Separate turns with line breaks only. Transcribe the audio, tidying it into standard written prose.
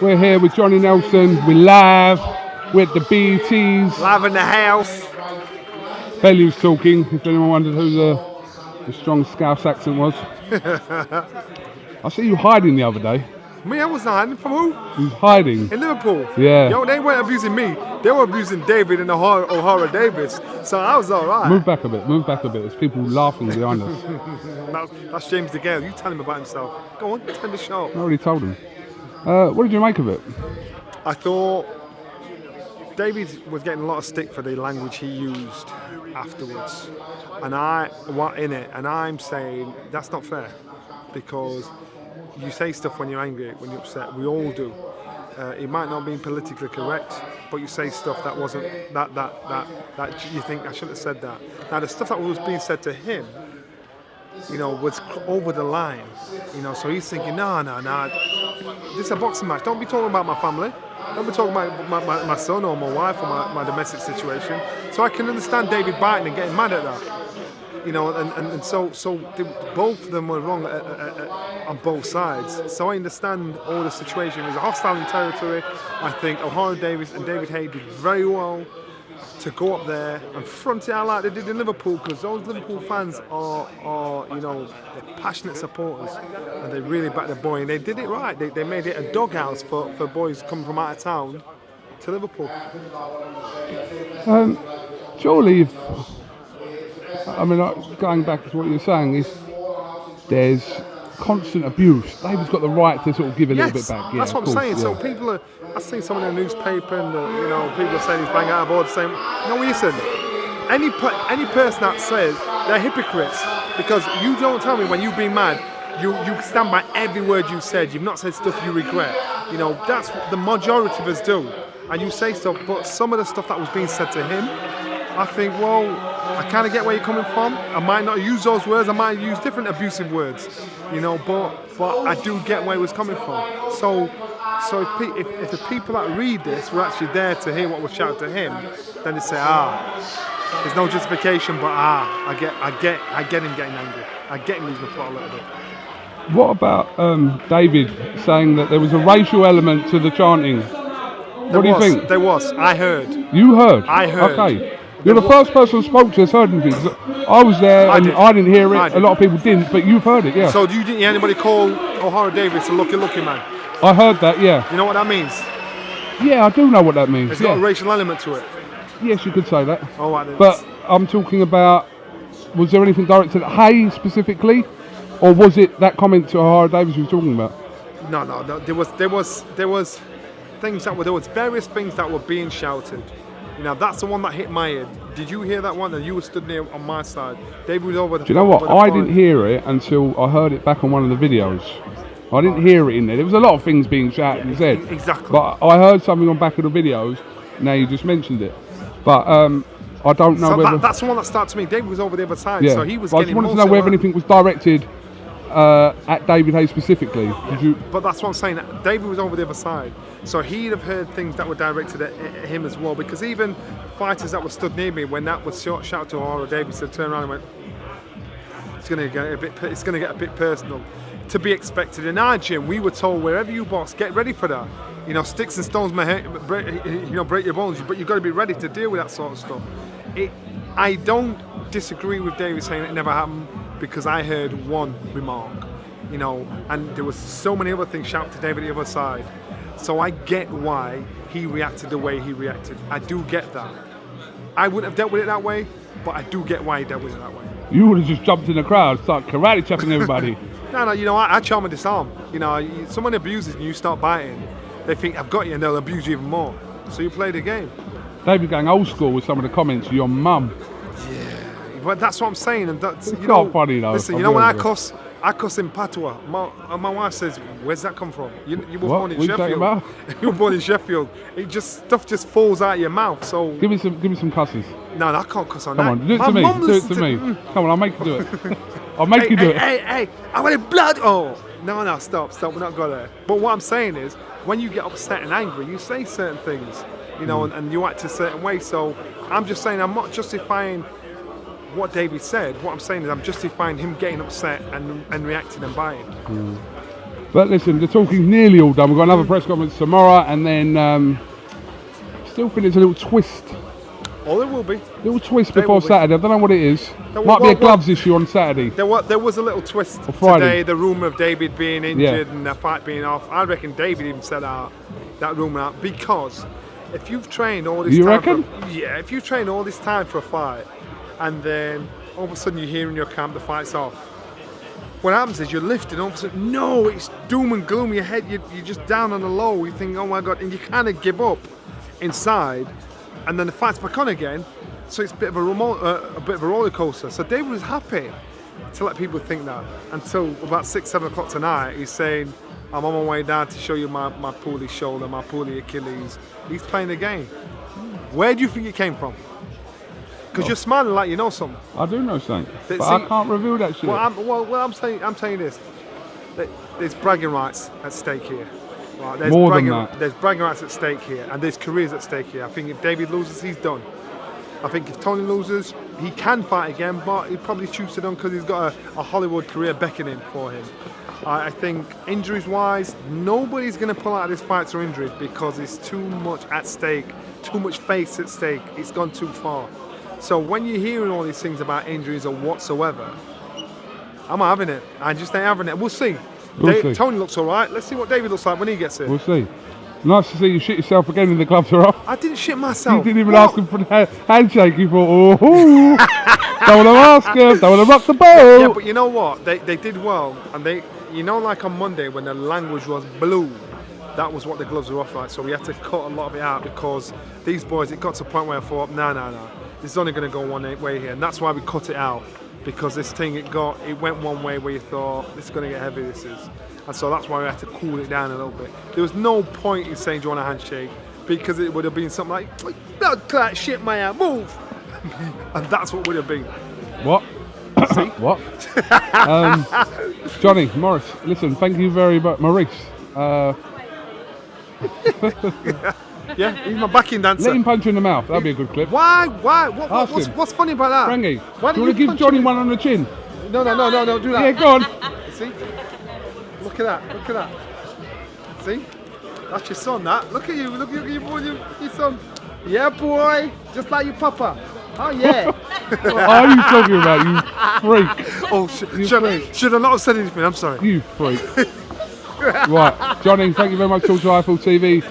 We're here with Johnny Nelson. We're live. We're at the BETs.
Live in the house.
Belly was talking, if anyone wondered who the strong Scouse accent was. I see you hiding the other day.
Me, I wasn't hiding. From who?
You was hiding.
In Liverpool.
Yeah.
Yo, they weren't abusing me. They were abusing David and O'Hara Davis. So I was all right.
Move back a bit. There's people laughing behind us.
That's James DeGale. You tell him about himself. Go on, tell the show.
I already told him. What did you make of it?
I thought David was getting a lot of stick for the language he used afterwards. And I'm saying that's not fair. Because you say stuff when you're angry, when you're upset. We all do. It might not be politically correct, but you say stuff that wasn't that you think I shouldn't have said that. Now the stuff that was being said to him, was over the line. So he's thinking, no. This is a boxing match. Don't be talking about my family. Don't be talking about my son or my wife or my domestic situation. So I can understand David biting and getting mad at that. So both of them were wrong on both sides. So I understand all the situation. It was a hostile territory. I think O'Hara Davis and David Haye did very well to go up there and front it out like they did in Liverpool, because those Liverpool fans are they're passionate supporters and they really back the boy, and they did it right. They made it a doghouse for boys coming from out of town to Liverpool.
Surely, going back to what you're saying, there's constant abuse. David's got the right to sort of give a little bit back. Yeah,
that's what I'm saying. Yeah. So I've seen some in the newspaper, and people are saying he's bang out of order. Saying, no, listen. Any person that says they're hypocrites, because you don't tell me when you've been mad, you stand by every word you said. You've not said stuff you regret. That's what the majority of us do. And you say stuff, but some of the stuff that was being said to him, I think, well, I kind of get where you're coming from. I might not use those words. I might use different abusive words, but I do get where he was coming from. So if the people that read this were actually there to hear what was shouted to him, then they say, there's no justification, but I get him getting angry. I get him losing the plot a little bit.
What about David saying that there was a racial element to the chanting? What do you think?
There was. I heard.
You heard?
I heard.
Okay. You're the first person who spoke to us heard anything. I was there and I didn't hear it. A lot of people didn't, but you've heard it, yeah.
So you didn't hear anybody call O'Hara Davis a lucky man?
I heard that, yeah.
You know what that means?
Yeah, I do know what that means.
It's got a racial element to it.
Yes, you could say that.
All right, then.
But I'm talking about, was there anything directed at Haye specifically, or was it that comment to O'Hara Davis you were talking about?
No. There was various things that were being shouted. That's the one that hit my head. Did you hear that one? And you were stood near on my side. David was over the.
Do you know what? I didn't hear it until I heard it back on one of the videos. I didn't hear it in there. There was a lot of things being shouted and said.
Exactly.
But I heard something on back of the videos. Now you just mentioned it. But I don't know whether.
That's the one that started to me. David was over the other side,
yeah.
so he was.
I just wanted to know whether anything was directed at David Haye specifically.
But that's what I'm saying. David was over the other side, so he'd have heard things that were directed at him as well. Because even fighters that were stood near me when that was shouted to O'Hara Davis, said, turned around and went, "It's going to get a bit personal." To be expected. In our gym, we were told, wherever you box, get ready for that. Sticks and stones may break your bones, but you've got to be ready to deal with that sort of stuff. I don't disagree with David saying it never happened, because I heard one remark, and there was so many other things shouted to David the other side. So I get why he reacted the way he reacted. I do get that. I wouldn't have dealt with it that way, but I do get why he dealt with it that way.
You would have just jumped in the crowd, started karate chopping everybody.
No, I charm and disarm. Someone abuses and you start biting, they think I've got you and they'll abuse you even more. So you play the game.
David going old school with some of the comments. Your mum.
Yeah, but that's what I'm saying, and that's
not funny though.
Listen, when I cuss in patois. My wife says, "Where's that come from? You were born in Sheffield. You were born in Sheffield. Stuff just falls out of your mouth." So
give me some cusses.
No, I can't cuss on
that. Come on, do it to me. Do it to me. Come on, I'll make you do it. I'll make you do it.
Hey! I want blood. Oh no! Stop! We're not going there. But what I'm saying is, when you get upset and angry, you say certain things, and you act a certain way. So I'm just saying, I'm not justifying what David said. What I'm saying is, I'm justifying him getting upset and reacting and biting.
But listen, the talking's nearly all done. We've got another press conference tomorrow, and then still think there's a little twist.
Oh, there will be.
Little twist
There
before
will be.
Saturday. I don't know what it is. Might be a gloves issue on Saturday.
There was a little twist
Friday.
today. The rumour of David being injured and the fight being off. I reckon David even said that rumour out because if you've trained all this
You
time,
reckon?
if you've trained all this time for a fight, and then all of a sudden you hear in your camp the fight's off. What happens is you're lifting, all of a sudden, no, it's doom and gloom. Your head, you're just down on the low. You think, oh my God, and you kind of give up inside, and then the fight's back on again. So it's a bit of a roller coaster. So David was happy to let people think that until about 6, 7 o'clock tonight. He's saying, I'm on my way down to show you my pulley shoulder, my pulley Achilles. He's playing the game. Where do you think it came from? Because you're smiling like you know something.
I do know something, but
See,
I can't reveal that shit.
I'm saying this. There's bragging rights at stake here. Right? There's
More than
bragging,
that.
There's bragging rights at stake here, and there's careers at stake here. I think if David loses, he's done. I think if Tony loses, he can fight again, but he'd probably choose to done because he's got a Hollywood career beckoning for him. I think injuries-wise, nobody's going to pull out of this fight through injuries because there's too much at stake, too much face at stake. It's gone too far. So when you're hearing all these things about injuries or whatsoever, I'm having it. I just ain't having it. We'll see.
We'll see.
Tony looks all right. Let's see what David looks like when he gets here.
We'll see. Nice to see you shit yourself again and the gloves are off.
I didn't shit myself.
You didn't even ask him for the handshake. You thought, oh, don't want to ask him, don't want to rock the boat.
Yeah, but you know what? They did well, and like on Monday when the language was blue, that was what the gloves were off like. So we had to cut a lot of it out because these boys, it got to a point where I thought, no, this is only going to go one way here, and that's why we cut it out because this thing it went one way where you thought this is going to get heavy. This is. And so that's why we had to cool it down a little bit. There was no point in saying, do you want a handshake? Because it would have been something like blood clot, shit, man, move. And that's what would have been.
What?
See?
What? Johnny, Morris, listen, thank you very much. Maurice.
Yeah, he's my backing dancer.
Let him punch you in the mouth. That'd be a good clip.
Why?
Ask him.
What's funny about that?
Frankie,
Why
do you want to give Johnny one on the chin?
No, do that.
Yeah, go on.
See? Look at that. See? That's your son, that. Look at you, look at your son. Yeah, boy. Just like your papa. Oh, yeah.
What are you talking about, you freak?
Oh, should I not have said anything? I'm sorry.
You freak. Right, Johnny, thank you very much. Talk to Eiffel TV.